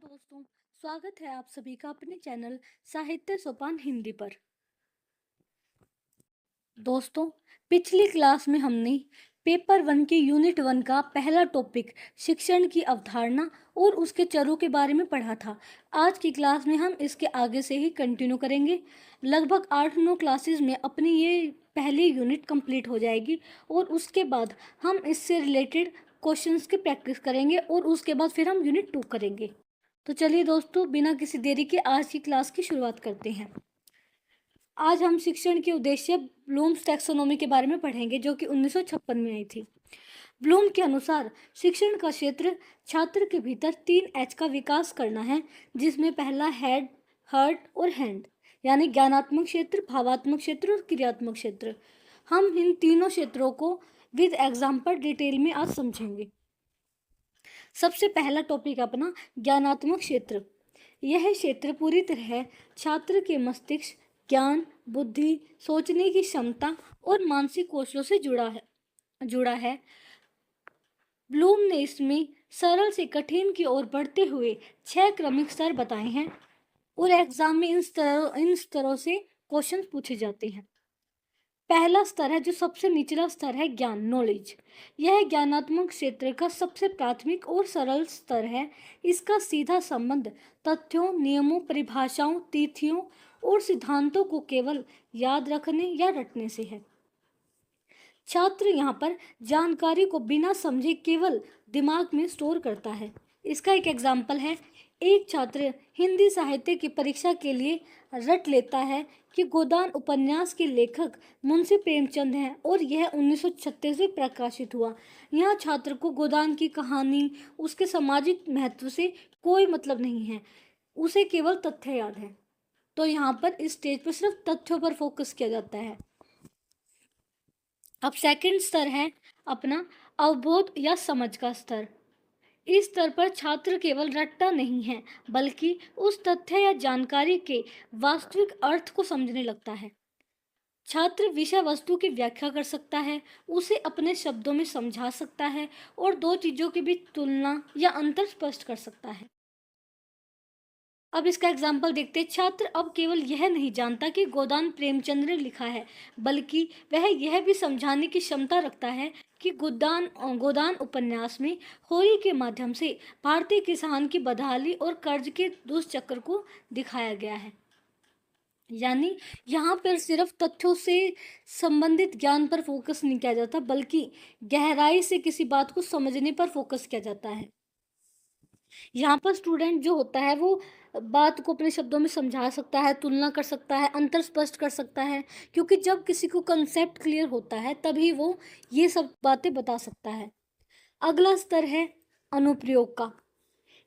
दोस्तों, स्वागत है आप सभी का अपने चैनल साहित्य सोपान हिंदी पर। दोस्तों, पिछली क्लास में हमने पेपर 1 के यूनिट 1 का पहला टॉपिक शिक्षण की अवधारणा और उसके चरों के बारे में पढ़ा था। आज की क्लास में हम इसके आगे से ही कंटिन्यू करेंगे। लगभग 8-9 क्लासेस में अपनी ये पहली यूनिट कंप्लीट हो जाएगी और उसके बाद हम इससे रिलेटेड क्वेश्चंस की प्रैक्टिस करेंगे और उसके बाद फिर हम यूनिट 2 करेंगे। तो चलिए दोस्तों, बिना किसी देरी के आज की क्लास की शुरुआत करते हैं। आज हम शिक्षण के उद्देश्य ब्लूम्स टैक्सोनॉमी के बारे में पढ़ेंगे, जो कि 1956 में आई थी। ब्लूम के अनुसार शिक्षण का क्षेत्र छात्र के भीतर 3 एच का विकास करना है, जिसमें पहला हेड, हर्ट और हैंड, यानी ज्ञानात्मक क्षेत्र, भावात्मक क्षेत्र और क्रियात्मक क्षेत्र। हम इन तीनों क्षेत्रों को विद एग्जाम्पल डिटेल में आज समझेंगे। सबसे पहला टॉपिक अपना ज्ञानात्मक क्षेत्र। यह क्षेत्र पूरी तरह छात्र के मस्तिष्क, ज्ञान, बुद्धि, सोचने की क्षमता और मानसिक कौशलों से जुड़ा है। ब्लूम ने इसमें सरल से कठिन की ओर बढ़ते हुए 6 क्रमिक स्तर बताए हैं और एग्जाम में इन स्तरों से क्वेश्चन पूछे जाते हैं। पहला स्तर है, जो सबसे निचला स्तर है, ज्ञान, नॉलेज। यह ज्ञानात्मक क्षेत्र का सबसे प्राथमिक और सरल स्तर है। इसका सीधा संबंध तथ्यों, नियमों, परिभाषाओं, तिथियों और सिद्धांतों को केवल याद रखने या रटने से है। छात्र यहाँ पर जानकारी को बिना समझे केवल दिमाग में स्टोर करता है। इसका एक एग्जाम्पल है, एक छात्र हिंदी साहित्य की परीक्षा के लिए रट लेता है कि गोदान उपन्यास के लेखक मुंशी प्रेमचंद हैं और यह 1936 में प्रकाशित हुआ। यहाँ छात्र को गोदान की कहानी, उसके सामाजिक महत्व से कोई मतलब नहीं है, उसे केवल तथ्य याद है। तो यहाँ पर इस स्टेज पर सिर्फ तथ्यों पर फोकस किया जाता है। अब सेकंड स्तर है अपना अवबोध या समझ का स्तर। इस स्तर पर छात्र केवल रटता नहीं है, बल्कि उस तथ्य या जानकारी के वास्तविक अर्थ को समझने लगता है। छात्र विषय वस्तु की व्याख्या कर सकता है, उसे अपने शब्दों में समझा सकता है और दो चीजों के बीच तुलना या अंतर स्पष्ट कर सकता है। अब इसका एग्जाम्पल देखते हैं। छात्र अब केवल यह नहीं जानता कि गोदान प्रेमचंद ने लिखा है, बल्कि वह यह भी समझाने की क्षमता रखता है कि गोदान उपन्यास में होरी के माध्यम से भारतीय किसान की बदहाली और कर्ज के दुष्चक्र को दिखाया गया है। यानी यहाँ पर सिर्फ तथ्यों से संबंधित ज्ञान पर फोकस नहीं किया जाता, बल्कि गहराई से किसी बात को समझने पर फोकस किया जाता है। यहाँ पर स्टूडेंट जो होता है वो बात को अपने शब्दों में समझा सकता है, तुलना कर सकता है, अंतर स्पष्ट कर सकता है, क्योंकि जब किसी को कंसेप्ट क्लियर होता है तभी वो ये सब बातें बता सकता है। अगला स्तर है अनुप्रयोग का।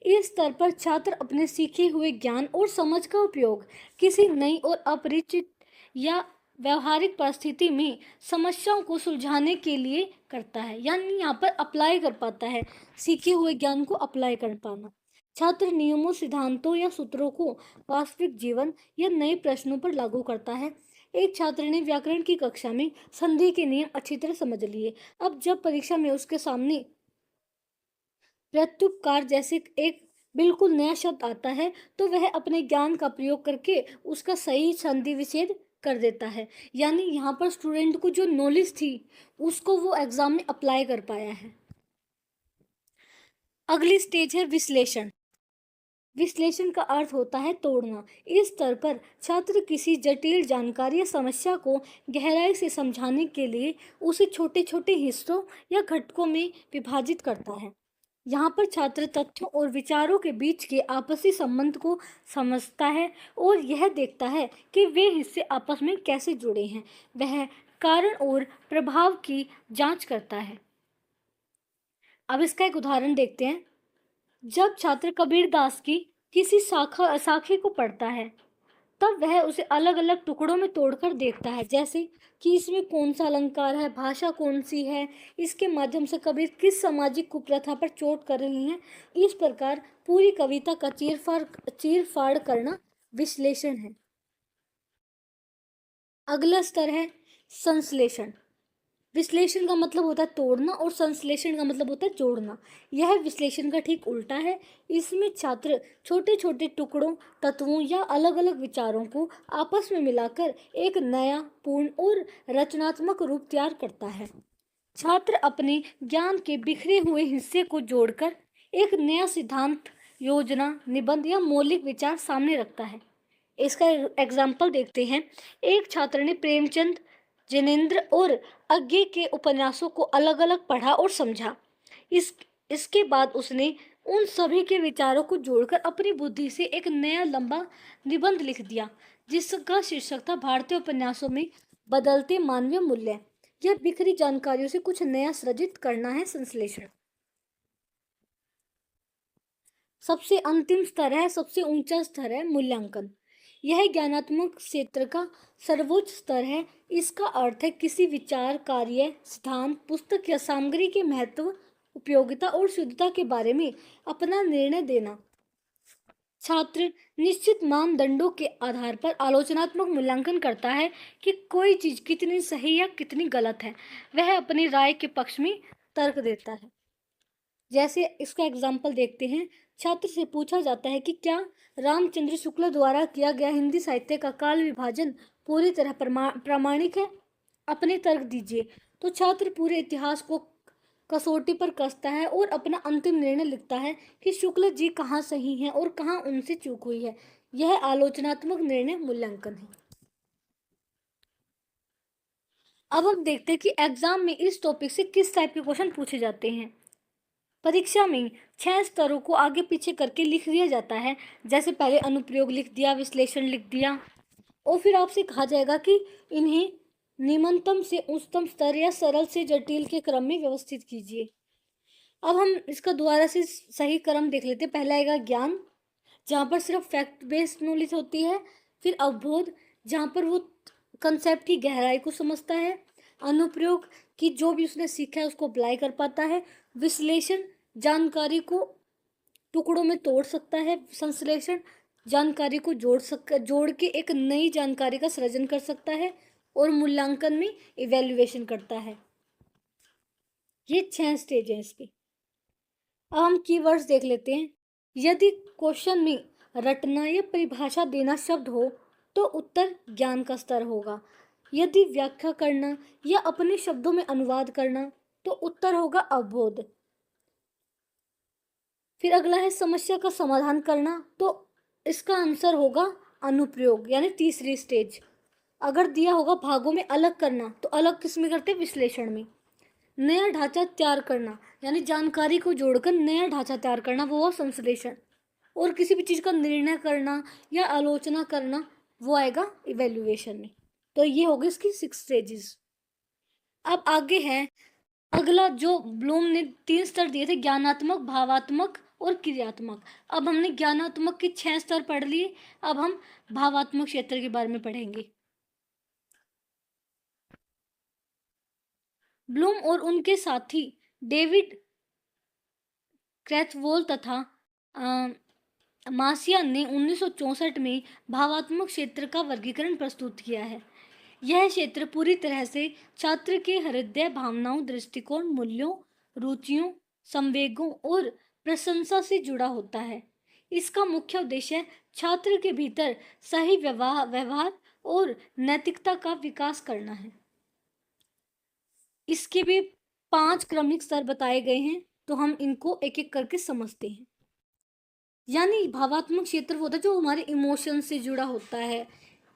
इस स्तर पर छात्र अपने सीखे हुए ज्ञान और समझ का उपयोग किसी नई और अपरिचित या व्यवहारिक परिस्थिति में समस्याओं को सुलझाने के लिए करता है, यानी यहाँ पर अप्लाई कर पाता है, सीखे हुए ज्ञान को अप्लाई कर पाना। छात्र नियमों, सिद्धांतों या सूत्रों को वास्तविक जीवन या नए प्रश्नों पर लागू करता है। एक छात्र ने व्याकरण की कक्षा में संधि के नियम अच्छी तरह समझ लिए। अब जब परीक्षा में उसके सामने प्रत्युपकार जैसे एक बिल्कुल नया शब्द आता है, तो वह अपने ज्ञान का प्रयोग करके उसका सही संधि विच्छेद कर देता है। यानी यहाँ पर स्टूडेंट को जो नॉलेज थी उसको वो एग्जाम में अप्लाई कर पाया है। अगली स्टेज है विश्लेषण। विश्लेषण का अर्थ होता है तोड़ना। इस स्तर पर छात्र किसी जटिल जानकारी या समस्या को गहराई से समझाने के लिए उसे छोटे छोटे हिस्सों या घटकों में विभाजित करता है। यहाँ पर छात्र तथ्यों और विचारों के बीच के आपसी संबंध को समझता है और यह देखता है कि वे हिस्से आपस में कैसे जुड़े हैं। वह कारण और प्रभाव की जांच करता है। अब इसका एक उदाहरण देखते हैं। जब छात्र कबीरदास की किसी साखी को पढ़ता है, तब वह उसे अलग अलग टुकड़ों में तोड़कर देखता है, जैसे कि इसमें कौन सा अलंकार है, भाषा कौन सी है, इसके माध्यम से कबीर किस सामाजिक कुप्रथा पर चोट कर रही हैं। इस प्रकार पूरी कविता का चीर फाड़ करना विश्लेषण है। अगला स्तर है संश्लेषण। विश्लेषण का मतलब होता है तोड़ना और संश्लेषण का मतलब होता है जोड़ना। यह विश्लेषण का ठीक उल्टा है। इसमें छात्र छोटे छोटे टुकड़ों, तत्वों या अलग अलग विचारों को आपस में मिलाकर एक नया, पूर्ण और रचनात्मक रूप तैयार करता है। छात्र अपने ज्ञान के बिखरे हुए हिस्से को जोड़कर एक नया सिद्धांत, योजना, निबंध या मौलिक विचार सामने रखता है। इसका एग्जाम्पल देखते हैं। एक छात्र ने प्रेमचंद, जिनेंद्र और अज्ञे के उपन्यासों को अलग अलग पढ़ा और समझा। इस इसके बाद उसने उन सभी के विचारों को जोड़कर अपनी बुद्धि से एक नया लंबा निबंध लिख दिया, जिसका शीर्षक था भारतीय उपन्यासों में बदलते मानवीय मूल्य। यह बिखरी जानकारियों से कुछ नया सृजित करना है संश्लेषण। सबसे अंतिम स्तर है, सबसे ऊंचा स्तर है मूल्यांकन। यह ज्ञानात्मक क्षेत्र का सर्वोच्च स्तर है। इसका अर्थ है किसी विचार, कार्य, सिद्धांत, पुस्तक या सामग्री के महत्व, उपयोगिता और शुद्धता के बारे में अपना निर्णय देना। छात्र निश्चित मानदंडों के आधार पर आलोचनात्मक मूल्यांकन करता है कि कोई चीज कितनी सही या कितनी गलत है। वह अपनी राय के पक्ष में तर्क देता है। जैसे इसका एग्जाम्पल देखते हैं। छात्र से पूछा जाता है कि क्या रामचंद्र शुक्ल द्वारा किया गया हिंदी साहित्य का काल विभाजन पूरी तरह प्रामाणिक है? अपने तर्क दीजिए। तो छात्र पूरे इतिहास को कसौटी पर कसता है और अपना अंतिम निर्णय लिखता है कि शुक्ल जी कहाँ सही हैं और कहाँ उनसे चूक हुई है। यह आलोचनात्मक निर्णय मूल्यांकन है। अब हम देखते हैं कि एग्जाम में इस टॉपिक से किस टाइप के क्वेश्चन पूछे जाते हैं। परीक्षा में 6 स्तरों को आगे पीछे करके लिख दिया जाता है। जैसे पहले अनुप्रयोग लिख दिया, विश्लेषण लिख दिया, और फिर आपसे कहा जाएगा कि इन्हें निम्नतम से उच्चतम स्तर या सरल से जटिल के क्रम में व्यवस्थित कीजिए। अब हम इसका दोबारा से सही क्रम देख लेते हैं। पहला आएगा ज्ञान, जहाँ पर सिर्फ फैक्ट बेस्ड नॉलेज होती है। फिर अवबोध, जहाँ पर वो कंसेप्ट की गहराई को समझता है। अनुप्रयोग, कि जो भी उसने सीखा है उसको अप्लाई कर पाता है। विश्लेषण, जानकारी को टुकड़ों में तोड़ सकता है। संश्लेषण, जानकारी को जोड़ के एक नई जानकारी का सृजन कर सकता है। और मूल्यांकन में इवैल्यूएशन करता है। ये 6 स्टेज हैं इसके। अब हम कीवर्ड्स देख लेते हैं। यदि क्वेश्चन में रटना या परिभाषा देना शब्द हो तो उत्तर ज्ञान का स्तर होगा। यदि व्याख्या करना या अपने शब्दों में अनुवाद करना तो उत्तर होगा अवबोध। फिर अगला है समस्या का समाधान करना, तो इसका आंसर होगा अनुप्रयोग यानी तीसरी स्टेज। अगर दिया होगा भागों में अलग करना तो अलग किस में करते हैं? विश्लेषण में। नया ढांचा तैयार करना यानी जानकारी को जोड़कर नया ढांचा तैयार करना, वो हुआ संश्लेषण। और किसी भी चीज़ का निर्णय करना या आलोचना करना, वो आएगा इवेल्युएशन में। तो ये होगी इसकी 6 स्टेजेस। अब आगे है अगला, जो ब्लूम ने 3 स्तर दिए थे, ज्ञानात्मक, भावात्मक और क्रियात्मक। अब हमने ज्ञानात्मक के 6 स्तर पढ़ लिए। अब हम भावात्मक क्षेत्र के बारे में पढ़ेंगे। ब्लूम और उनके साथी डेविड क्रैथवोल तथा मासिया ने 1964 में भावात्मक क्षेत्र का वर्गीकरण प्रस्तुत किया है। यह क्षेत्र पूरी तरह से छात्र के हृदय, भावनाओं, दृष्टिकोण, मूल्यों, रुचियों, संवेगों और प्रशंसा से जुड़ा होता है। इसका मुख्य उद्देश्य छात्र के भीतर सही व्यवहार और नैतिकता का विकास करना है। इसके भी 5 क्रमिक स्तर बताए गए हैं, तो हम इनको एक एक करके समझते हैं। यानी भावात्मक क्षेत्र वो होता है जो हमारे इमोशन से जुड़ा होता है।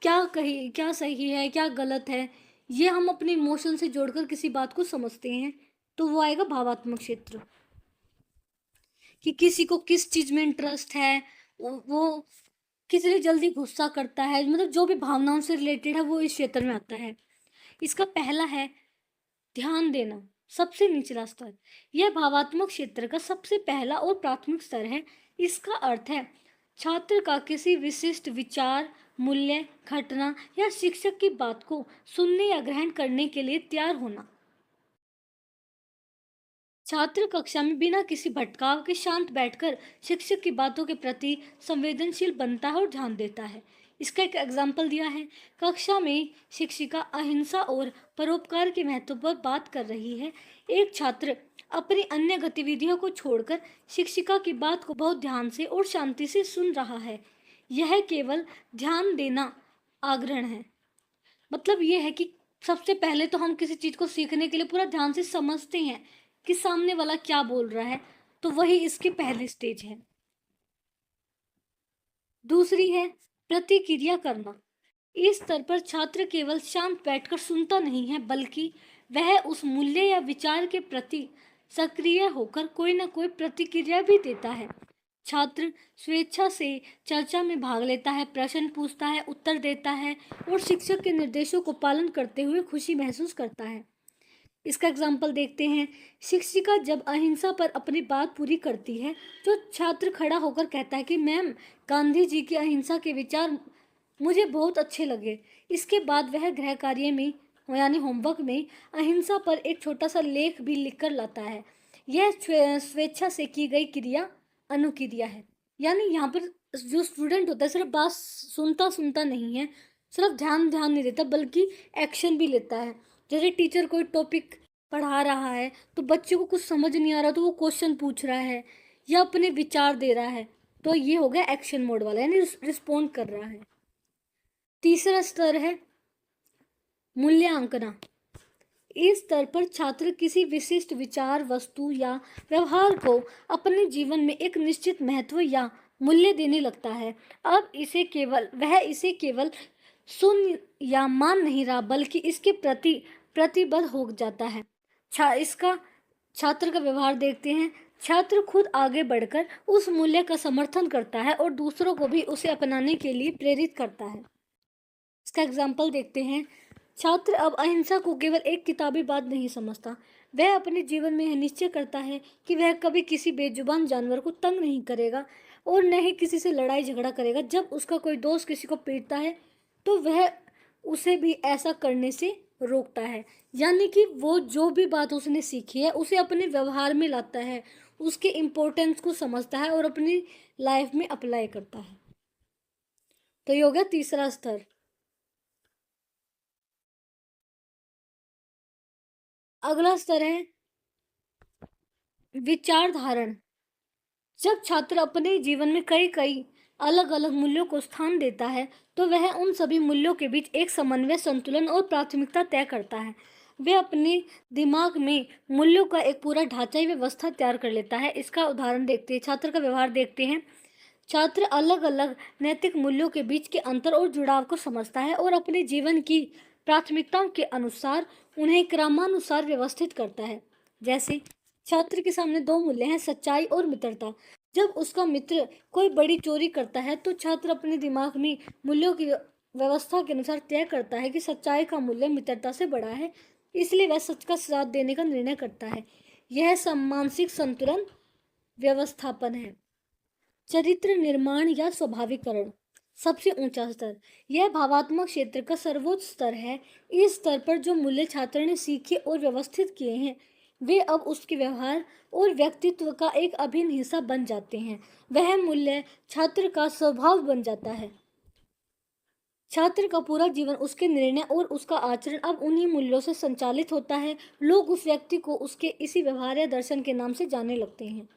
क्या सही है, क्या गलत है, ये हम अपने इमोशन से जोड़कर किसी बात को समझते हैं, तो वो आएगा भावात्मक क्षेत्र। कि किसी को किस चीज में इंटरेस्ट है, वो कितनी जल्दी गुस्सा करता है, मतलब जो भी भावनाओं से रिलेटेड है वो इस क्षेत्र में आता है। इसका पहला है ध्यान देना, सबसे निचला स्तर। यह भावात्मक क्षेत्र का सबसे पहला और प्राथमिक स्तर है। इसका अर्थ है छात्र का किसी विशिष्ट विचार, मूल्य, घटना या शिक्षक की बात को सुनने या ग्रहण करने के लिए तैयार होना। छात्र कक्षा में बिना किसी भटकाव के शांत बैठकर शिक्षक की बातों के प्रति संवेदनशील बनता है और ध्यान देता है। इसका एक एग्जाम्पल दिया है। कक्षा में शिक्षिका अहिंसा और परोपकार के महत्व पर बात कर रही है। एक छात्र अपनी अन्य गतिविधियों को छोड़कर शिक्षिका की बात को बहुत ध्यान से और शांति से सुन रहा है। यह केवल ध्यान देना आग्रहण है। मतलब ये है कि सबसे पहले तो हम किसी चीज को सीखने के लिए पूरा ध्यान से समझते हैं कि सामने वाला क्या बोल रहा है, तो वही इसकी पहली स्टेज है। दूसरी है प्रतिक्रिया करना। इस स्तर पर छात्र केवल शांत बैठकर सुनता नहीं है, बल्कि वह उस मूल्य या विचार के प्रति सक्रिय होकर कोई ना कोई प्रतिक्रिया भी देता है। छात्र स्वेच्छा से चर्चा में भाग लेता है, प्रश्न पूछता है, उत्तर देता है और शिक्षक के निर्देशों को पालन करते हुए खुशी महसूस करता है। इसका एग्जाम्पल देखते हैं। शिक्षिका जब अहिंसा पर अपनी बात पूरी करती है तो छात्र खड़ा होकर कहता है कि मैम, गांधी जी की अहिंसा के विचार मुझे बहुत अच्छे लगे। इसके बाद वह गृह कार्य में यानी होमवर्क में अहिंसा पर एक छोटा सा लेख भी लिखकर लाता है। यह स्वेच्छा से की गई क्रिया अनुक्रिया है। यानी यहाँ पर जो स्टूडेंट होता है सिर्फ बात सुनता सुनता नहीं है, सिर्फ ध्यान ध्यान नहीं देता, बल्कि एक्शन भी लेता है। जैसे टीचर कोई टॉपिक पढ़ा रहा है तो बच्चे को कुछ समझ नहीं आ रहा तो वो क्वेश्चन पूछ रहा है या अपने विचार दे रहा है, तो ये हो गया एक्शन मोड वाला, यानी रिस्पॉन्ड कर रहा है। तीसरा स्तर है मूल्यांकन। इस स्तर पर छात्र किसी विशिष्ट विचार, वस्तु या व्यवहार को अपने जीवन में एक निश्चित महत्व या मूल्य देने लगता है। अब वह इसे केवल सुन या मान नहीं रहा, बल्कि इसके प्रति प्रतिबद्ध हो जाता है। इसका छात्र का व्यवहार देखते हैं। छात्र खुद आगे बढ़कर उस मूल्य का समर्थन करता है और दूसरों को भी उसे अपनाने के लिए प्रेरित करता है। इसका एग्जाम्पल देखते हैं। छात्र अब अहिंसा को केवल एक किताबी बात नहीं समझता, वह अपने जीवन में यह निश्चय करता है कि वह कभी किसी बेजुबान जानवर को तंग नहीं करेगा और न ही किसी से लड़ाई झगड़ा करेगा। जब उसका कोई दोस्त किसी को पीटता है तो वह उसे भी ऐसा करने से रोकता है। यानी कि वो जो भी बात उसने सीखी है उसे अपने व्यवहार में लाता है, उसके इम्पोर्टेंस को समझता है और अपनी लाइफ में अप्लाई करता है। तो ये हो गया तीसरा स्तर। अगला स्तर है विचार धारण। जब छात्र अपने जीवन में कई कई अलग अलग मूल्यों को स्थान देता है तो वह उन सभी मूल्यों के बीच एक समन्वय, संतुलन और प्राथमिकता तय करता है। वह अपने दिमाग में मूल्यों का एक पूरा ढांचा व्यवस्था तैयार कर लेता है। इसका उदाहरण देखते हैं, छात्र का व्यवहार देखते हैं। छात्र अलग अलग नैतिक मूल्यों के बीच के अंतर और जुड़ाव को समझता है और अपने जीवन की प्राथमिकताओं के अनुसार उन्हें क्रमानुसार व्यवस्थित करता है। जैसे छात्र के सामने दो मूल्य हैं, सच्चाई और मित्रता। जब उसका मित्र कोई बड़ी चोरी करता है तो छात्र अपने दिमाग में मूल्यों की व्यवस्था के अनुसार तय करता है कि सच्चाई का मूल्य मित्रता से बड़ा है, इसलिए वह सच का साथ देने का निर्णय करता है। यह मानसिक संतुलन व्यवस्थापन है। चरित्र निर्माण या स्वाभाविकरण, सबसे ऊंचा स्तर। यह भावात्मक क्षेत्र का सर्वोच्च स्तर है। इस स्तर पर जो मूल्य छात्र ने सीखे और व्यवस्थित किए हैं वे अब उसके व्यवहार और व्यक्तित्व का एक अभिन्न हिस्सा बन जाते हैं। वह मूल्य छात्र का स्वभाव बन जाता है। छात्र का पूरा जीवन, उसके निर्णय और उसका आचरण अब उन्हीं मूल्यों से संचालित होता है। लोग उस व्यक्ति को उसके इसी व्यवहार या दर्शन के नाम से जानने लगते हैं।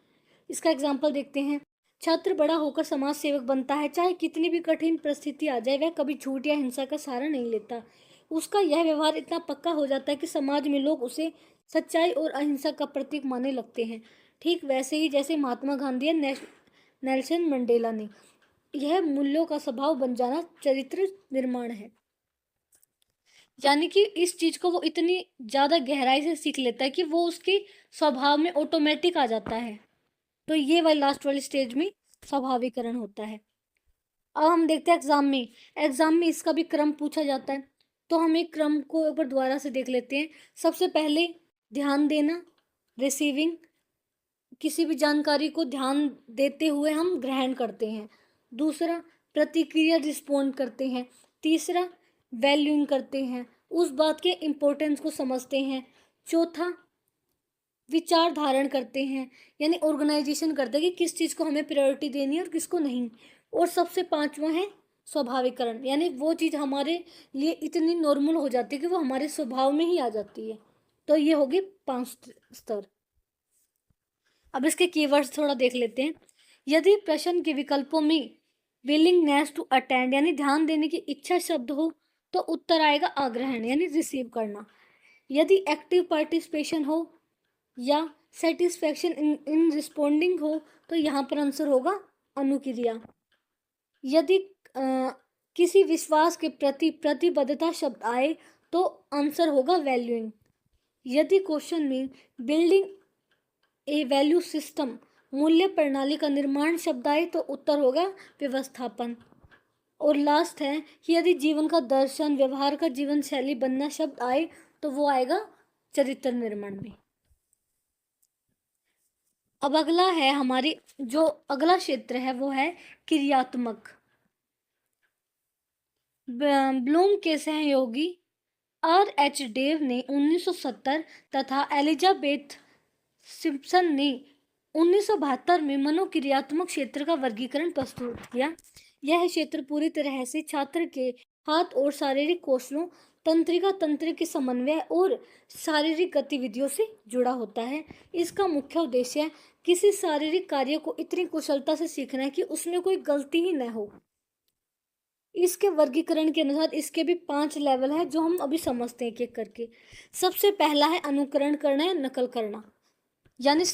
इसका एग्जाम्पल देखते हैं। छात्र बड़ा होकर समाज सेवक बनता है। चाहे कितनी भी कठिन परिस्थिति आ जाए वह कभी झूठ या हिंसा का सहारा नहीं लेता। उसका यह व्यवहार इतना पक्का हो जाता है कि समाज में लोग उसे सच्चाई और अहिंसा का प्रतीक मानने लगते हैं। ठीक वैसे ही जैसे महात्मा गांधी या नेल्सन मंडेला ने। यह मूल्यों का स्वभाव बन जाना चरित्र निर्माण है। यानी कि इस चीज को वो इतनी ज्यादा गहराई से सीख लेता है कि वो उसके स्वभाव में ऑटोमेटिक आ जाता है। तो ये वाली लास्ट वाली स्टेज में स्वाभाविकरण होता है। अब हम देखते हैं एग्जाम में इसका भी क्रम पूछा जाता है, तो हम एक क्रम को एक बार दोबारा से देख लेते हैं। सबसे पहले ध्यान देना, रिसीविंग, किसी भी जानकारी को ध्यान देते हुए हम ग्रहण करते हैं। दूसरा प्रतिक्रिया, रिस्पोंड करते हैं। तीसरा वैल्यूइंग करते हैं, उस बात के इम्पोर्टेंस को समझते हैं। चौथा विचार धारण करते हैं, यानी ऑर्गेनाइजेशन करते हैं कि किस चीज़ को हमें प्रायोरिटी देनी है और किसको नहीं। और सबसे पांचवा है स्वाभाविकरण, यानी वो चीज़ हमारे लिए इतनी नॉर्मल हो जाती है कि वो हमारे स्वभाव में ही आ जाती है। तो ये होगी 5 स्तर। अब इसके कीवर्ड्स थोड़ा देख लेते हैं। यदि प्रश्न के विकल्पों में विलिंगनेस टू अटेंड यानी ध्यान देने की इच्छा शब्द हो तो उत्तर आएगा आग्रहण यानी रिसीव करना। यदि एक्टिव पार्टिसिपेशन हो या सेटिस्फेक्शन इन रिस्पोंडिंग हो तो यहाँ पर आंसर होगा अनुक्रिया। यदि किसी विश्वास के प्रति प्रतिबद्धता शब्द आए तो आंसर होगा वैल्यूइंग। यदि क्वेश्चन में बिल्डिंग ए वैल्यू सिस्टम मूल्य प्रणाली का निर्माण शब्द आए तो उत्तर होगा व्यवस्थापन। और लास्ट है कि यदि जीवन का दर्शन व्यवहार का जीवन शैली बनना शब्द आए तो वो आएगा चरित्र निर्माण में। अब अगला है हमारी जो अगला क्षेत्र है वो है क्रियात्मक। ब्लूम के सहयोगी R.H. डेव ने 1970 तथा एलिजाबेथ सिम्पसन ने 1972 में मनोक्रियात्मक क्षेत्र का वर्गीकरण प्रस्तुत किया। यह क्षेत्र पूरी तरह से छात्र के हाथ और शारीरिक कौशलों तंत्रिका तंत्र के समन्वय और शारीरिक गतिविधियों से जुड़ा होता है। इसका मुख्य उद्देश्य किसी शारीरिक कार्य को इतनी कुशलता से सीखना है कि उसमें कोई गलती ही न हो। इसके वर्गीकरण के अनुसार इसके भी 5 लेवल है जो हम अभी समझते हैं एक एक करके। सबसे पहला है अनुकरण करना या नकल करना, यानी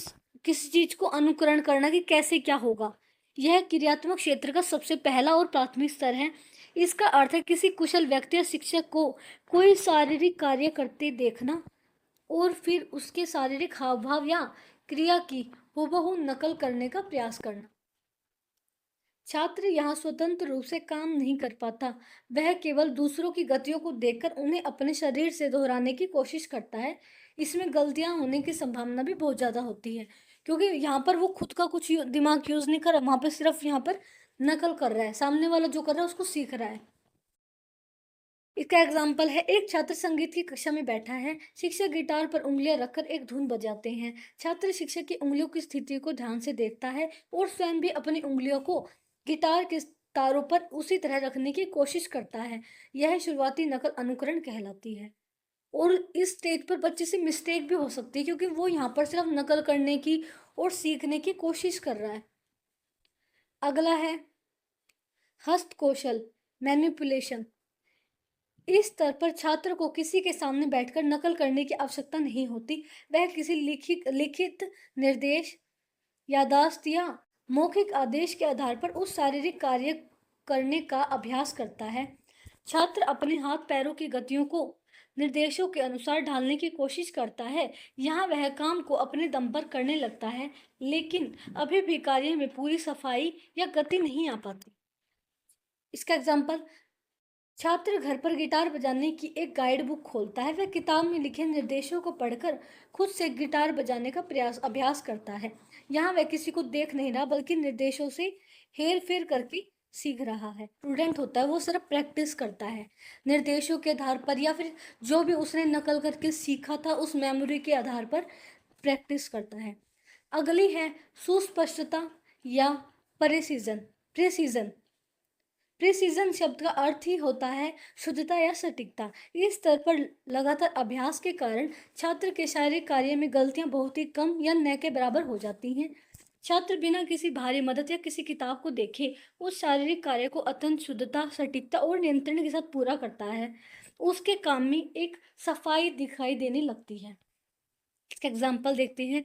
किसी चीज को अनुकरण करना कि कैसे क्या होगा। यह क्रियात्मक क्षेत्र का सबसे पहला और प्राथमिक स्तर है। इसका अर्थ है किसी कुशल व्यक्ति या शिक्षक को कोई शारीरिक कार्य करते देखना और फिर उसके शारीरिक हाव भाव या क्रिया की हूबहू नकल करने का प्रयास करना। छात्र यहाँ स्वतंत्र रूप से काम नहीं कर पाता, वह केवल दूसरों की गतियों को देखकर उन्हें अपने शरीर से दोहराने की कोशिश करता है। इसमें गलतियां होने की संभावना भी बहुत ज़्यादा होती है क्योंकि यहाँ पर वो खुद का कुछ दिमाग यूज़ नहीं कर रहा, वहाँ पर सिर्फ यहाँ पर नकल कर रहा है, सामने वाला जो कर रहा है उसको सीख रहा है। इसका एग्जाम्पल है, एक छात्र संगीत की कक्षा में बैठा है, शिक्षक गिटार पर उंगलियां रखकर एक धुन बजाते हैं। छात्र शिक्षक की उंगलियों की स्थिति को ध्यान से देखता है और स्वयं भी अपनी उंगलियों को गिटार के तारों पर उसी तरह रखने की कोशिश करता है। यह शुरुआती नकल अनुकरण कहलाती है। और इस स्टेज पर बच्चे से मिस्टेक भी हो सकती है क्योंकि वो यहाँ पर सिर्फ नकल करने की और सीखने की कोशिश कर रहा है। अगला है हस्त कौशल मैनिपुलेशन। इस स्तर पर छात्र को किसी के सामने बैठकर नकल करने की आवश्यकता नहीं होती, वह किसी लिखित निर्देश यादाश्त या मौखिक आदेश के आधार पर उस शारीरिक कार्य करने का अभ्यास करता है। छात्र अपने हाथ पैरों की गतियों को निर्देशों के अनुसार ढालने की कोशिश करता है। यहाँ वह काम को अपने दम पर करने लगता है, लेकिन अभी भी कार्य में पूरी सफाई या गति नहीं आ पाती। इसका एग्जाम्पल, छात्र घर पर गिटार बजाने की एक गाइड बुक खोलता है, वह किताब में लिखे निर्देशों को पढ़कर खुद से गिटार बजाने का अभ्यास करता है। यहाँ वह किसी को देख नहीं रहा बल्कि निर्देशों से हेर फेर करके सीख रहा है। स्टूडेंट होता है वो सिर्फ प्रैक्टिस करता है निर्देशों के आधार पर या फिर जो भी उसने नकल करके सीखा था उस मेमोरी के आधार पर प्रैक्टिस करता है। अगली है सुस्पष्टता या प्रेसिजन। प्रिसीजन शब्द का अर्थ ही होता है शुद्धता या सटीकता। इस स्तर पर लगातार अभ्यास के कारण छात्र के शारीरिक कार्य में गलतियां बहुत ही कम या न के बराबर हो जाती हैं। छात्र बिना किसी भारी मदद या किसी किताब को देखे उस शारीरिक कार्य को अत्यंत शुद्धता सटीकता और नियंत्रण के साथ पूरा करता है। उसके काम में एक सफाई दिखाई देने लगती है। इसका एग्जाम्पल देखते हैं,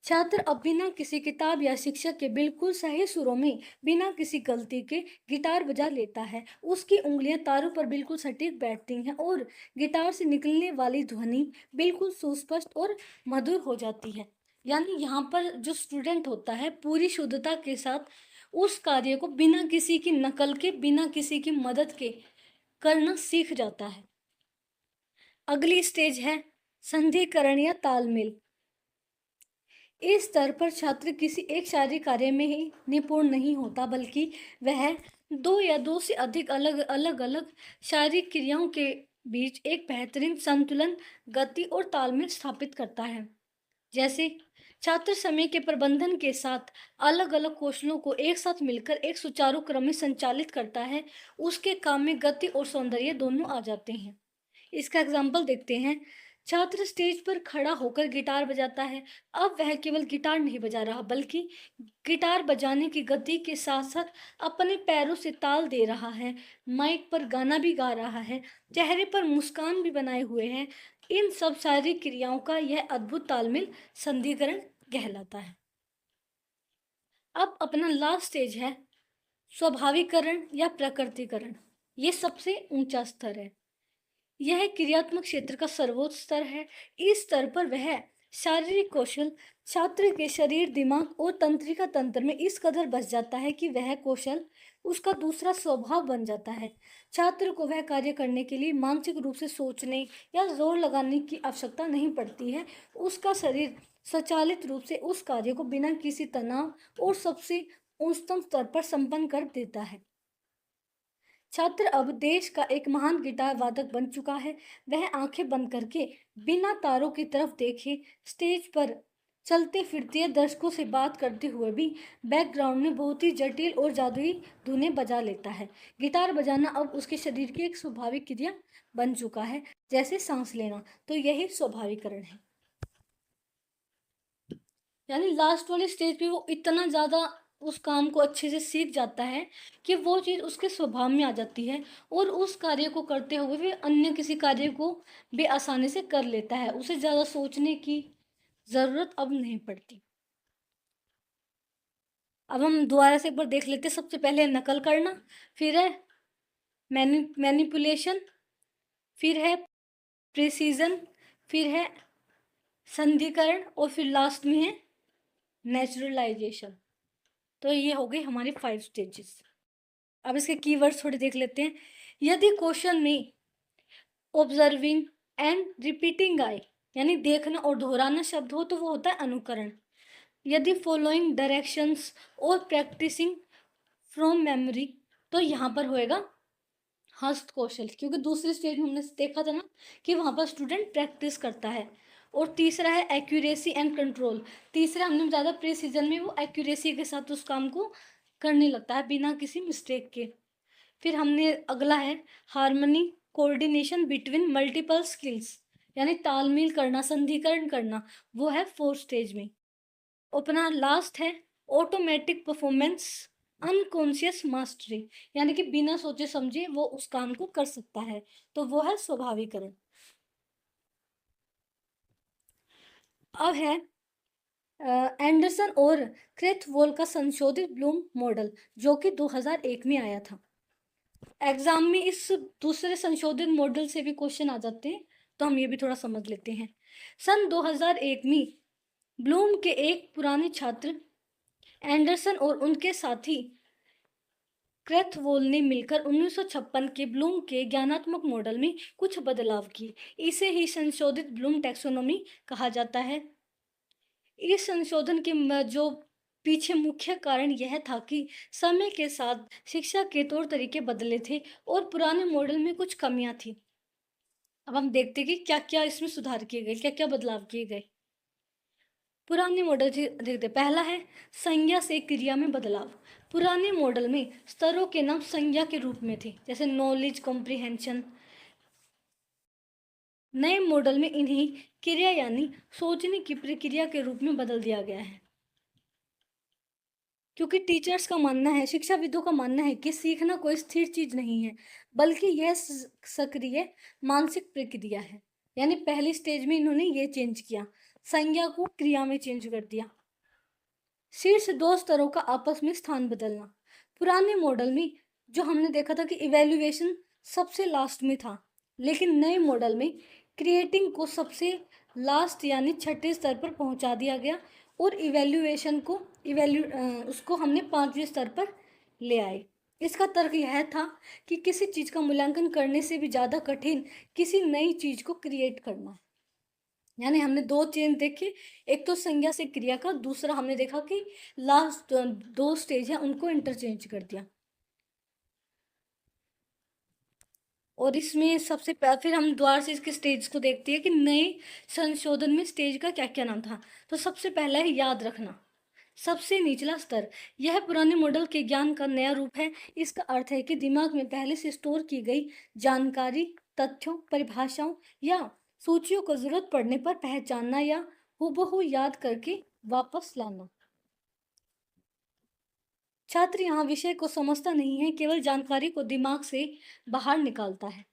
छात्र अब बिना किसी किताब या शिक्षक के बिल्कुल सही सुरों में बिना किसी गलती के गिटार बजा लेता है। उसकी उंगलियां तारों पर बिल्कुल सटीक बैठती हैं और गिटार से निकलने वाली ध्वनि बिल्कुल सुस्पष्ट और मधुर हो जाती है। यानी यहाँ पर जो स्टूडेंट होता है पूरी शुद्धता के साथ उस कार्य को बिना किसी की नकल के बिना किसी की मदद के करना सीख जाता है। अगली स्टेज है संधिकरण या तालमेल। इस स्तर पर छात्र किसी एक शारीरिक कार्य में ही निपुण नहीं होता बल्कि वह दो या दो से अधिक अलग अलग शारीरिक क्रियाओं के बीच एक बेहतरीन संतुलन गति और तालमेल स्थापित करता है। जैसे छात्र समय के प्रबंधन के साथ अलग अलग कौशलों को एक साथ मिलकर एक सुचारू क्रम में संचालित करता है, उसके काम में गति और सौंदर्य दोनों आ जाते हैं। इसका एग्जाम्पल देखते हैं। छात्र स्टेज पर खड़ा होकर गिटार बजाता है। अब वह केवल गिटार नहीं बजा रहा, बल्कि गिटार बजाने की गति के साथ साथ अपने पैरों से ताल दे रहा है, माइक पर गाना भी गा रहा है, चेहरे पर मुस्कान भी बनाए हुए है। इन सब सारी क्रियाओं का यह अद्भुत तालमेल संधिकरण कहलाता है। अब अपना लास्ट स्टेज है स्वाभाविकरण या प्रकृतिकरण। ये सबसे ऊंचा स्तर है। यह क्रियात्मक क्षेत्र का सर्वोच्च स्तर है। इस स्तर पर वह शारीरिक कौशल छात्र के शरीर, दिमाग और तंत्रिका तंत्र में इस कदर बस जाता है कि वह कौशल उसका दूसरा स्वभाव बन जाता है। छात्र को वह कार्य करने के लिए मानसिक रूप से सोचने या जोर लगाने की आवश्यकता नहीं पड़ती है। उसका शरीर स्वचालित रूप से उस कार्य को बिना किसी तनाव और सबसे उच्चतम स्तर पर संपन्न कर देता है। छात्र अब देश का एक महान गिटार वादक बन चुका है। वह आंखें बंद करके बिना तारों की तरफ देखे स्टेज पर चलते फिरते दर्शकों से बात करते हुए भी बैकग्राउंड में बहुत ही जटिल और जादुई धुनें बजा लेता है। गिटार बजाना अब उसके शरीर की एक स्वाभाविक क्रिया बन चुका है, जैसे सांस लेना। तो यही स्वाभाविकरण है। यानी लास्ट वाले स्टेज पे वो इतना ज़्यादा उस काम को अच्छे से सीख जाता है कि वो चीज़ उसके स्वभाव में आ जाती है और उस कार्य को करते हुए भी अन्य किसी कार्य को भी आसानी से कर लेता है। उसे ज़्यादा सोचने की ज़रूरत अब नहीं पड़ती। अब हम दोबारा से एक बार देख लेते हैं। सबसे पहले नकल करना, फिर है मैनिपुलेशन, फिर है प्रिसीजन, फिर है संधिकरण और फिर लास्ट में है नेचुरलाइजेशन। तो ये हो गई हमारी 5 स्टेजेस। अब इसके कीवर्ड्स थोड़े देख लेते हैं। यदि क्वेश्चन में ऑब्जर्विंग एंड रिपीटिंग आए, यानी देखना और दोहराना शब्द हो, तो वो होता है अनुकरण। यदि फॉलोइंग डायरेक्शंस और प्रैक्टिसिंग फ्रॉम मेमोरी, तो यहाँ पर होएगा हस्त कौशल, क्योंकि दूसरे स्टेज में हमने देखा था ना कि वहाँ पर स्टूडेंट प्रैक्टिस करता है। और तीसरा है एक्यूरेसी एंड कंट्रोल। तीसरा हमने ज़्यादा प्रिसीजन में वो एक्यूरेसी के साथ उस काम को करने लगता है बिना किसी मिस्टेक के। फिर हमने अगला है harmony coordination between multiple skills, यानी तालमेल करना, संधिकरण करना, वो है 4th स्टेज में। अपना लास्ट है ऑटोमेटिक परफॉर्मेंस अनकॉन्शियस मास्टरी, यानी कि बिना सोचे समझे वो उस काम को कर सकता है, तो वो है स्वाभाविकरण। अब है एंडरसन और क्रेथवोल का संशोधित ब्लूम मॉडल, जो कि 2001 में आया था। एग्जाम में इस दूसरे संशोधित मॉडल से भी क्वेश्चन आ जाते हैं, तो हम ये भी थोड़ा समझ लेते हैं। सन 2001 में ब्लूम के एक पुराने छात्र एंडरसन और उनके साथी क्रेथवोल ने मिलकर 1956 के ब्लूम के ज्ञानात्मक मॉडल में कुछ बदलाव किए। इसे ही संशोधित ब्लूम टैक्सोनॉमी कहा जाता है। इस संशोधन के जो पीछे मुख्य कारण यह था कि समय के साथ शिक्षा के तौर तरीके बदले थे और पुराने मॉडल में कुछ कमियां थी। अब हम देखते हैं कि क्या क्या इसमें सुधार किए गए, क्या क्या बदलाव किए गए। पुराने मॉडल देखते, पहला है संज्ञा से क्रिया में बदलाव। पुराने मॉडल में स्तरों के नाम संज्ञा के रूप में थे, जैसे नॉलेज, कॉम्प्रिहेंशन। नए मॉडल में इन्हें क्रिया यानी सोचने की प्रक्रिया के रूप में बदल दिया गया है, क्योंकि टीचर्स का मानना है, शिक्षाविदों का मानना है कि सीखना कोई स्थिर चीज नहीं है, बल्कि यह सक्रिय मानसिक प्रक्रिया है। यानी पहली स्टेज में इन्होंने ये चेंज किया, संज्ञा को क्रिया में चेंज कर दिया। शीर्ष 2 स्तरों का आपस में स्थान बदलना। पुराने मॉडल में जो हमने देखा था कि इवैल्यूएशन सबसे लास्ट में था, लेकिन नए मॉडल में क्रिएटिंग को सबसे लास्ट यानी छठे स्तर पर पहुंचा दिया गया और इवैल्यूएशन को उसको हमने 5वें स्तर पर ले आए। इसका तर्क यह था कि किसी चीज़ का मूल्यांकन करने से भी ज़्यादा कठिन किसी नई चीज़ को क्रिएट करना है। यानी हमने 2 चेंज देखे, एक तो संज्ञा से क्रिया का, दूसरा हमने देखा कि लास्ट 2 स्टेज है उनको इंटरचेंज कर दिया। और इसमें फिर हम द्वार से इसके स्टेज को देखते हैं कि नए संशोधन में स्टेज का क्या क्या नाम था। तो सबसे पहला है याद रखना। सबसे निचला स्तर, यह पुराने मॉडल के ज्ञान का नया रूप है। इसका अर्थ है कि दिमाग में पहले से स्टोर की गई जानकारी, तथ्यों, परिभाषाओं या सूचियों को जरूरत पड़ने पर पहचानना या हूबहू याद करके वापस लाना। छात्र यहाँ विषय को समझता नहीं है, केवल जानकारी को दिमाग से बाहर निकालता है।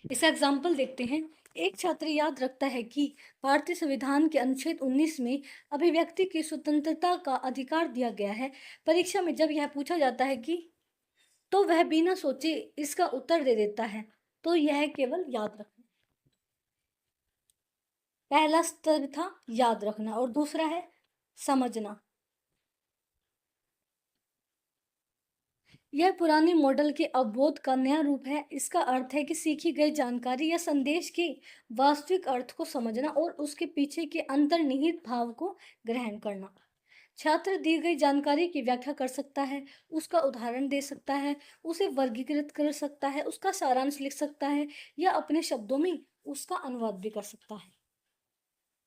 इसका एग्जाम्पल देखते हैं। एक छात्र याद रखता है कि भारतीय संविधान के अनुच्छेद 19 में अभिव्यक्ति की स्वतंत्रता का अधिकार दिया गया है। परीक्षा में जब यह पूछा जाता है कि, तो वह बिना सोचे इसका उत्तर दे देता है। तो यह केवल याद रखना। पहला स्तर था याद रखना और दूसरा है समझना। यह पुराने मॉडल के अवबोध का नया रूप है। इसका अर्थ है कि सीखी गई जानकारी या संदेश के वास्तविक अर्थ को समझना और उसके पीछे के अंतर्निहित भाव को ग्रहण करना। छात्र दी गई जानकारी की व्याख्या कर सकता है, उसका उदाहरण दे सकता है, उसे वर्गीकृत कर सकता है, उसका सारांश लिख सकता है या अपने शब्दों में उसका अनुवाद भी कर सकता है।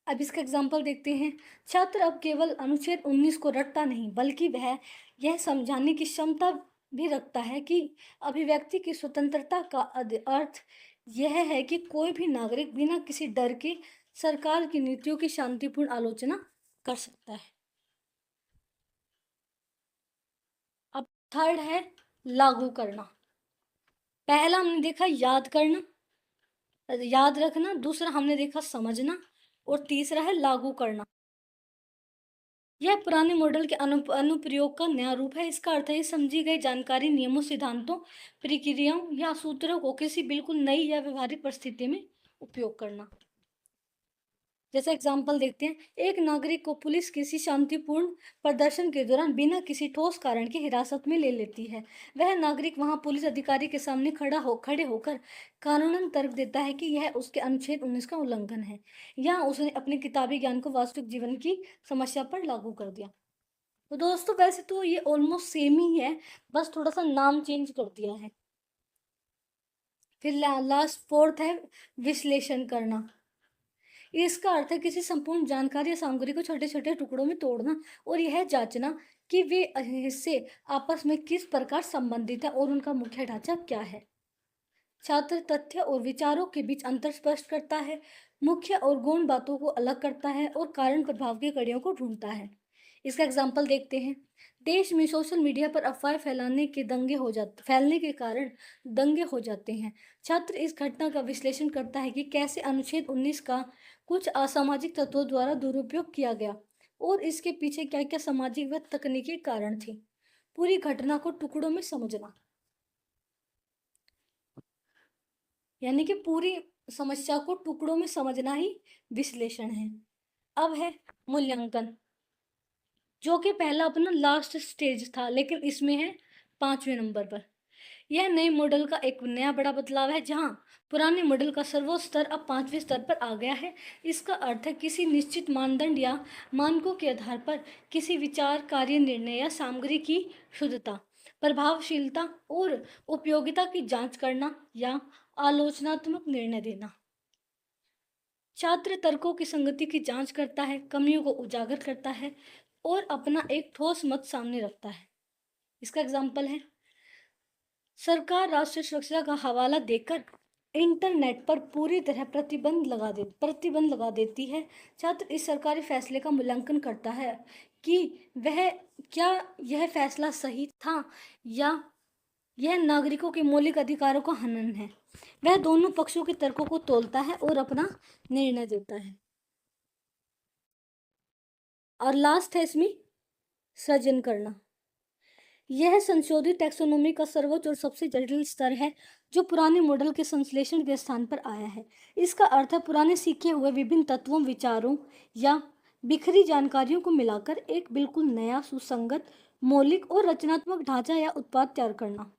अब इसका एग्जाम्पल देखते हैं। छात्र अब केवल अनुच्छेद 19 को रटता नहीं, बल्कि वह यह समझाने की क्षमता भी रखता है कि अभिव्यक्ति की स्वतंत्रता का अर्थ यह है कि कोई भी नागरिक बिना किसी डर के सरकार की नीतियों की शांतिपूर्ण आलोचना कर सकता है। अब थर्ड है लागू करना। पहला हमने देखा याद करना, याद रखना, दूसरा हमने देखा समझना और तीसरा है लागू करना। यह पुराने मॉडल के अनुप्रयोग का नया रूप है। इसका अर्थ है समझी गई जानकारी, नियमों, सिद्धांतों, प्रक्रियाओं या सूत्रों को किसी बिल्कुल नई या व्यवहारिक परिस्थिति में उपयोग करना। जैसा एग्जाम्पल देखते हैं। एक नागरिक को पुलिस किसी शांतिपूर्ण प्रदर्शन के दौरान बिना किसी ठोस कारण के हिरासत में ले लेती है। वह नागरिक वहां पुलिस अधिकारी के सामने खड़े होकर कानूनन तर्क देता है कि यह उसके अनुच्छेद 19 का उल्लंघन है या उसने अपने किताबी ज्ञान को वास्तविक जीवन की समस्या पर लागू कर दिया। तो दोस्तों वैसे तो ये ऑलमोस्ट सेम ही है, बस थोड़ा सा नाम चेंज कर दिया है। फिर लास्ट फोर्थ है विश्लेषण करना। इसका अर्थ है किसी संपूर्ण जानकारी या सामग्री को छोटे छोटे टुकड़ों में तोड़ना और यह जांचना कि वे हिस्से आपस में किस प्रकार संबंधित है और उनका मुख्य ढांचा क्या है। छात्र तथ्य और विचारों के बीच अंतर स्पष्ट करता है, मुख्य और गौण बातों को अलग करता है और कारण प्रभाव की कड़ियों को ढूंढता है। इसका एग्जाम्पल देखते हैं। देश में सोशल मीडिया पर अफवाह फैलने के कारण दंगे हो जाते हैं। छात्र इस घटना का विश्लेषण करता है कि कैसे अनुच्छेद 19 का कुछ असामाजिक तत्वों द्वारा दुरुपयोग किया गया और इसके पीछे क्या क्या सामाजिक व तकनीकी कारण थे। पूरी घटना को टुकड़ों में समझना, यानी कि पूरी समस्या को टुकड़ों में समझना ही विश्लेषण है। अब है मूल्यांकन, जो कि पहला अपना लास्ट स्टेज था, लेकिन इसमें है 5वें नंबर पर। यह नए मॉडल का एक नया बड़ा बदलाव है, जहां पुराने मॉडल का सर्वोच्च स्तर अब 5वें स्तर पर आ गया है। इसका अर्थ है किसी निश्चित मानदंड या मानकों के आधार पर किसी विचार, कार्य, निर्णय या सामग्री की शुद्धता, प्रभावशीलता और उपयोगिता की जांच करना या आलोचनात्मक निर्णय देना। छात्र तर्कों की संगति की जांच करता है, कमियों को उजागर करता है और अपना एक ठोस मत सामने रखता है। इसका एग्जाम्पल है, सरकार राष्ट्रीय सुरक्षा का हवाला देकर इंटरनेट पर पूरी तरह प्रतिबंध लगा देती है। छात्र इस सरकारी फैसले का मूल्यांकन करता है कि क्या यह फैसला सही था या यह नागरिकों के मौलिक अधिकारों का हनन है। वह दोनों पक्षों के तर्कों को तौलता है और अपना निर्णय देता है। और लास्ट है इसमें सृजन करना। यह संशोधित टैक्सोनॉमी का सर्वोच्च और सबसे जटिल स्तर है, जो पुराने मॉडल के संश्लेषण के स्थान पर आया है। इसका अर्थ है पुराने सीखे हुए विभिन्न तत्वों, विचारों या बिखरी जानकारियों को मिलाकर एक बिल्कुल नया, सुसंगत, मौलिक और रचनात्मक ढांचा या उत्पाद तैयार करना।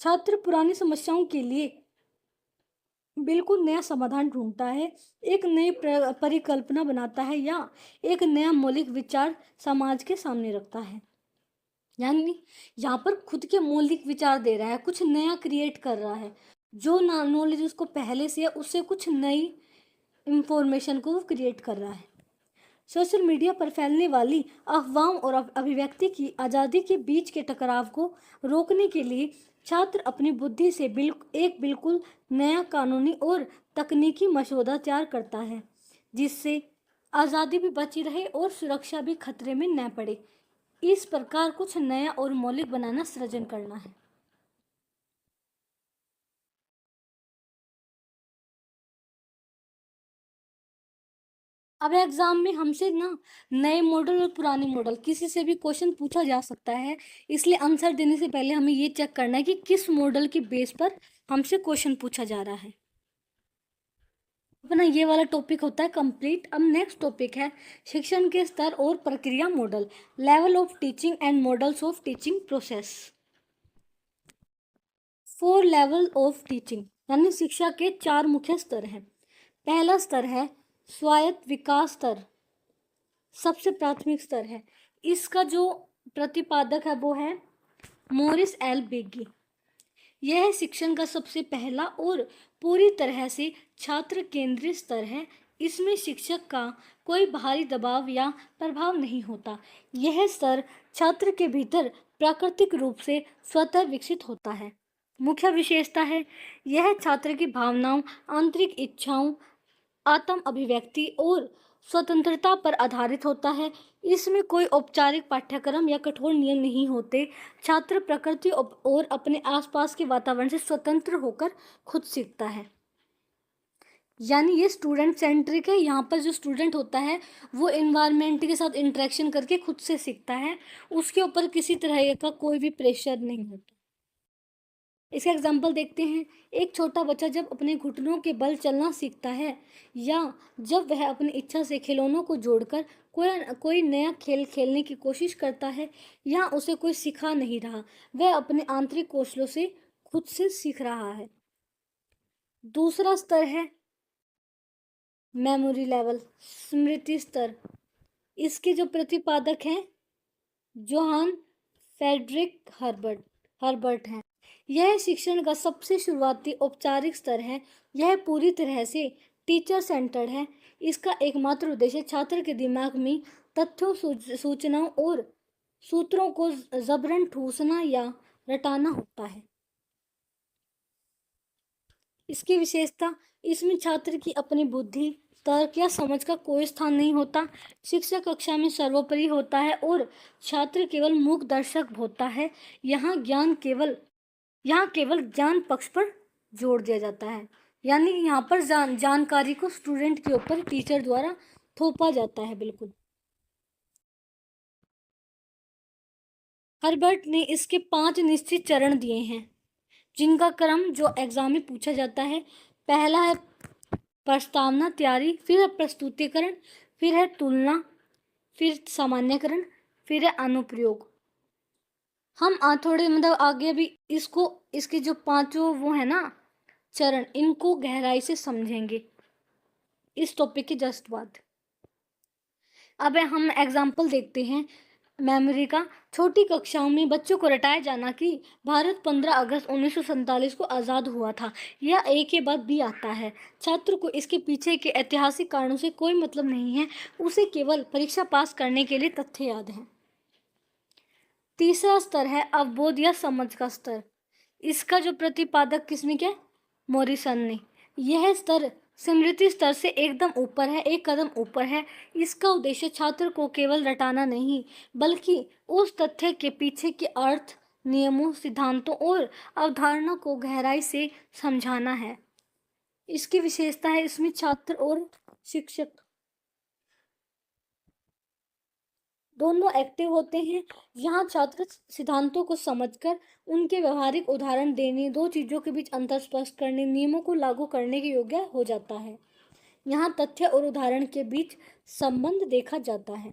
छात्र पुरानी समस्याओं के लिए बिल्कुल नया समाधान ढूंढता है, एक नई परिकल्पना बनाता है या एक नया मौलिक विचार समाज के सामने रखता है। यानी यहाँ पर खुद के मौलिक विचार दे रहा है, कुछ नया क्रिएट कर रहा है। जो ना नॉलेज उसको पहले से है, उससे कुछ नई इंफॉर्मेशन को वो क्रिएट कर रहा है। सोशल मीडिया पर फैलने वाली अफवाहों और अभिव्यक्ति की आज़ादी के बीच के टकराव को रोकने के लिए छात्र अपनी बुद्धि से एक बिल्कुल नया कानूनी और तकनीकी मसौदा तैयार करता है, जिससे आज़ादी भी बची रहे और सुरक्षा भी खतरे में न पड़े। इस प्रकार कुछ नया और मौलिक बनाना सृजन करना है। अब एग्जाम में हमसे ना नए मॉडल और पुराने मॉडल किसी से भी क्वेश्चन पूछा जा सकता है, इसलिए आंसर देने से पहले हमें ये चेक करना है कि किस मॉडल के बेस पर हमसे क्वेश्चन पूछा जा रहा है। अपना ये वाला टॉपिक होता है कंप्लीट। अब नेक्स्ट टॉपिक है शिक्षण के स्तर और प्रक्रिया model, level of teaching and models of teaching process. 4 level of teaching यानी शिक्षा के 4 मुख्य स्तर हैं। पहला स्तर है स्वायत्त विकास स्तर, सबसे प्राथमिक स्तर है। इसका जो प्रतिपादक है वो है मॉरिस एल बेगी। यह शिक्षण का सबसे पहला और पूरी तरह से छात्र केंद्रित स्तर है। इसमें शिक्षक का कोई बाहरी दबाव या प्रभाव नहीं होता। यह स्तर छात्र के भीतर प्राकृतिक रूप से स्वतः विकसित होता है। मुख्य विशेषता है यह छात्र की भावनाओं, आंतरिक इच्छाओं, आत्म अभिव्यक्ति और स्वतंत्रता पर आधारित होता है। इसमें कोई औपचारिक पाठ्यक्रम या कठोर नियम नहीं होते। छात्र प्रकृति और अपने आसपास के वातावरण से स्वतंत्र होकर खुद सीखता है। यानी ये स्टूडेंट सेंट्रिक है। यहाँ पर जो स्टूडेंट होता है वो एनवायरनमेंट के साथ इंटरेक्शन करके खुद से सीखता है, उसके ऊपर किसी तरह का कोई भी प्रेशर नहीं होता। इसका एग्जाम्पल देखते हैं। एक छोटा बच्चा जब अपने घुटनों के बल चलना सीखता है या जब वह अपनी इच्छा से खिलौनों को जोड़कर कोई नया खेल खेलने की कोशिश करता है, यहाँ उसे कोई सिखा नहीं रहा, वह अपने आंतरिक कौशलों से खुद से सीख रहा है। दूसरा स्तर है मेमोरी लेवल, स्मृति स्तर। इसके जो प्रतिपादक हैं जोहान फ्रेडरिक हर्बर्ट हैं। यह शिक्षण का सबसे शुरुआती औपचारिक स्तर है। यह पूरी तरह से टीचर सेंटर्ड है। इसका एकमात्र उद्देश्य छात्र के दिमाग में तथ्यों, सूचनाओं और सूत्रों को जबरन ठूसना या रटाना होता है। इसकी विशेषता, इसमें छात्र की अपनी बुद्धि, तर्क या समझ का कोई स्थान नहीं होता। शिक्षक कक्षा में सर्वोपरि होता है और छात्र केवल मूक दर्शक होता है। यहाँ केवल ज्ञान पक्ष पर जोर दिया जाता है। यानी यहाँ पर जानकारी को स्टूडेंट के ऊपर टीचर द्वारा थोपा जाता है। बिल्कुल। हर्बर्ट ने इसके 5 निश्चित चरण दिए हैं, जिनका क्रम जो एग्जाम में पूछा जाता है। पहला है प्रस्तावना तैयारी, फिर है प्रस्तुतिकरण, फिर है तुलना, फिर सामान्यकरण, फिर है अनुप्रयोग। हम थोड़े मतलब आगे भी इसके जो 5 वो है ना चरण, इनको गहराई से समझेंगे इस टॉपिक के जस्ट बाद। अब हम एग्जाम्पल देखते हैं मेमोरी का। छोटी कक्षाओं में बच्चों को रटाया जाना कि भारत 15 अगस्त 1947 को आज़ाद हुआ था, यह ए के बाद बी आता है। छात्र को इसके पीछे के ऐतिहासिक कारणों से कोई मतलब नहीं है, उसे केवल परीक्षा पास करने के लिए तथ्य याद हैं। तीसरा स्तर है अवबोध या समझ का स्तर। इसका जो प्रतिपादक किसने किया? मॉरिसन ने। यह स्तर स्मृति स्तर से एकदम ऊपर है, एक कदम ऊपर है। इसका उद्देश्य छात्र को केवल रटाना नहीं, बल्कि उस तथ्य के पीछे के अर्थ, नियमों, सिद्धांतों और अवधारणा को गहराई से समझाना है। इसकी विशेषता है इसमें छात्र और शिक्षक दोनों एक्टिव होते हैं। यहाँ छात्र सिद्धांतों को समझकर उनके व्यवहारिक उदाहरण देने, दो चीजों के बीच अंतर स्पष्ट करने, नियमों को लागू करने के योग्य हो जाता है। यहाँ तथ्य और उदाहरण के बीच संबंध देखा जाता है।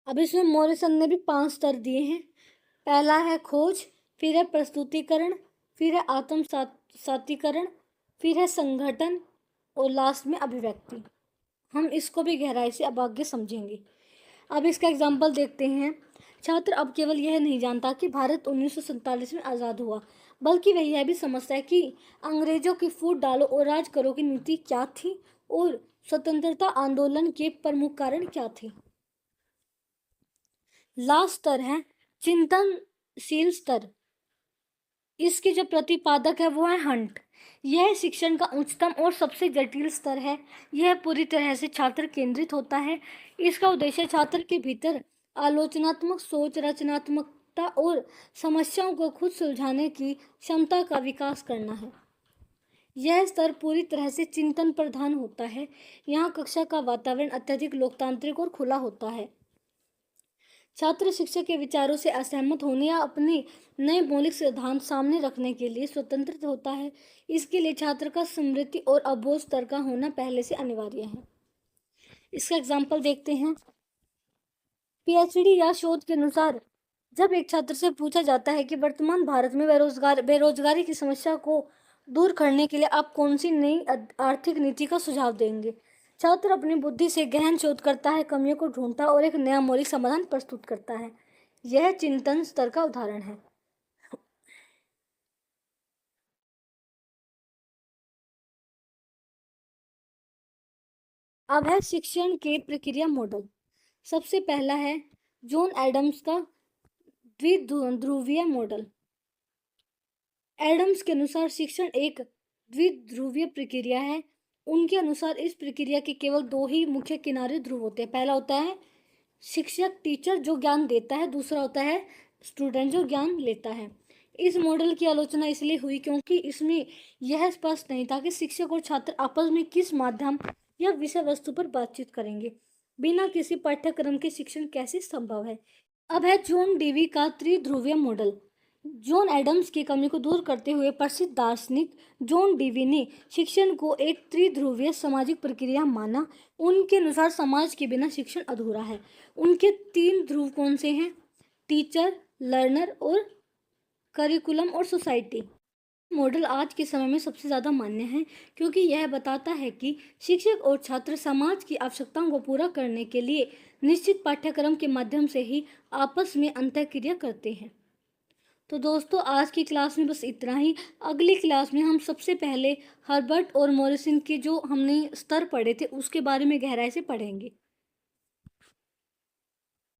अब इसमें मॉरिसन ने भी 5 स्तर दिए हैं। पहला है खोज, फिर है प्रस्तुतिकरण, फिर है आत्म सातीकरण, फिर है संगठन और लास्ट में अभिव्यक्ति। हम इसको भी गहराई से अब आगे समझेंगे। अब इसका एग्जाम्पल देखते हैं। छात्र अब केवल यह नहीं जानता कि भारत 1947 में आज़ाद हुआ, बल्कि वह यह भी समझता है कि अंग्रेजों की फूट डालो और राज करो की नीति क्या थी और स्वतंत्रता आंदोलन के प्रमुख कारण क्या थे। लास्ट स्तर है चिंतनशील स्तर। इसके जो प्रतिपादक है वो है हंट। यह शिक्षण का उच्चतम और सबसे जटिल स्तर है। यह पूरी तरह से छात्र केंद्रित होता है। इसका उद्देश्य छात्र के भीतर आलोचनात्मक सोच, रचनात्मकता और समस्याओं को खुद सुलझाने की क्षमता का विकास करना है। यह स्तर पूरी तरह से चिंतन प्रधान होता है। यहाँ कक्षा का वातावरण अत्यधिक लोकतांत्रिक और खुला होता है। छात्र शिक्षक के विचारों से असहमत होने या अपने नए मौलिक सिद्धांत सामने रखने के लिए स्वतंत्र होता है। इसके लिए छात्र का स्मृति और अबोध स्तर का होना पहले से अनिवार्य है। इसका एग्जाम्पल देखते हैं। पीएचडी या शोध के अनुसार जब एक छात्र से पूछा जाता है कि वर्तमान भारत में बेरोजगारी की समस्या को दूर करने के लिए आप कौन सी नई आर्थिक नीति का सुझाव देंगे, छात्र अपनी बुद्धि से गहन शोध करता है, कमियों को ढूंढता और एक नया मौलिक समाधान प्रस्तुत करता है। यह चिंतन स्तर का उदाहरण है। अब है शिक्षण के प्रक्रिया मॉडल। सबसे पहला है जॉन एडम्स का द्विध्रुवीय मॉडल। एडम्स के अनुसार शिक्षण एक द्विध्रुवीय प्रक्रिया है। उनके अनुसार इस प्रक्रिया के केवल दो ही मुख्य किनारे ध्रुव होते हैं। पहला होता है शिक्षक टीचर जो ज्ञान देता है, दूसरा होता है स्टूडेंट जो ज्ञान लेता है। इस मॉडल की आलोचना इसलिए हुई क्योंकि इसमें यह स्पष्ट नहीं था कि शिक्षक और छात्र आपस में किस माध्यम या विषय वस्तु पर बातचीत करेंगे। बिना किसी पाठ्यक्रम के शिक्षण कैसे संभव है। अब है जॉन डीवी का त्रिध्रुवीय मॉडल। जॉन एडम्स की कमी को दूर करते हुए प्रसिद्ध दार्शनिक जॉन डीवी ने शिक्षण को एक त्रिध्रुवीय सामाजिक प्रक्रिया माना। उनके अनुसार समाज के बिना शिक्षण अधूरा है। उनके तीन ध्रुव कौन से हैं? टीचर, लर्नर और करिकुलम और सोसाइटी। मॉडल आज के समय में सबसे ज़्यादा मान्य है क्योंकि यह बताता है कि शिक्षक और छात्र समाज की आवश्यकताओं को पूरा करने के लिए निश्चित पाठ्यक्रम के माध्यम से ही आपस में अंतःक्रिया करते हैं। तो दोस्तों आज की क्लास में बस इतना ही। अगली क्लास में हम सबसे पहले हर्बर्ट और मॉरिसन के जो हमने स्तर पढ़े थे उसके बारे में गहराई से पढ़ेंगे।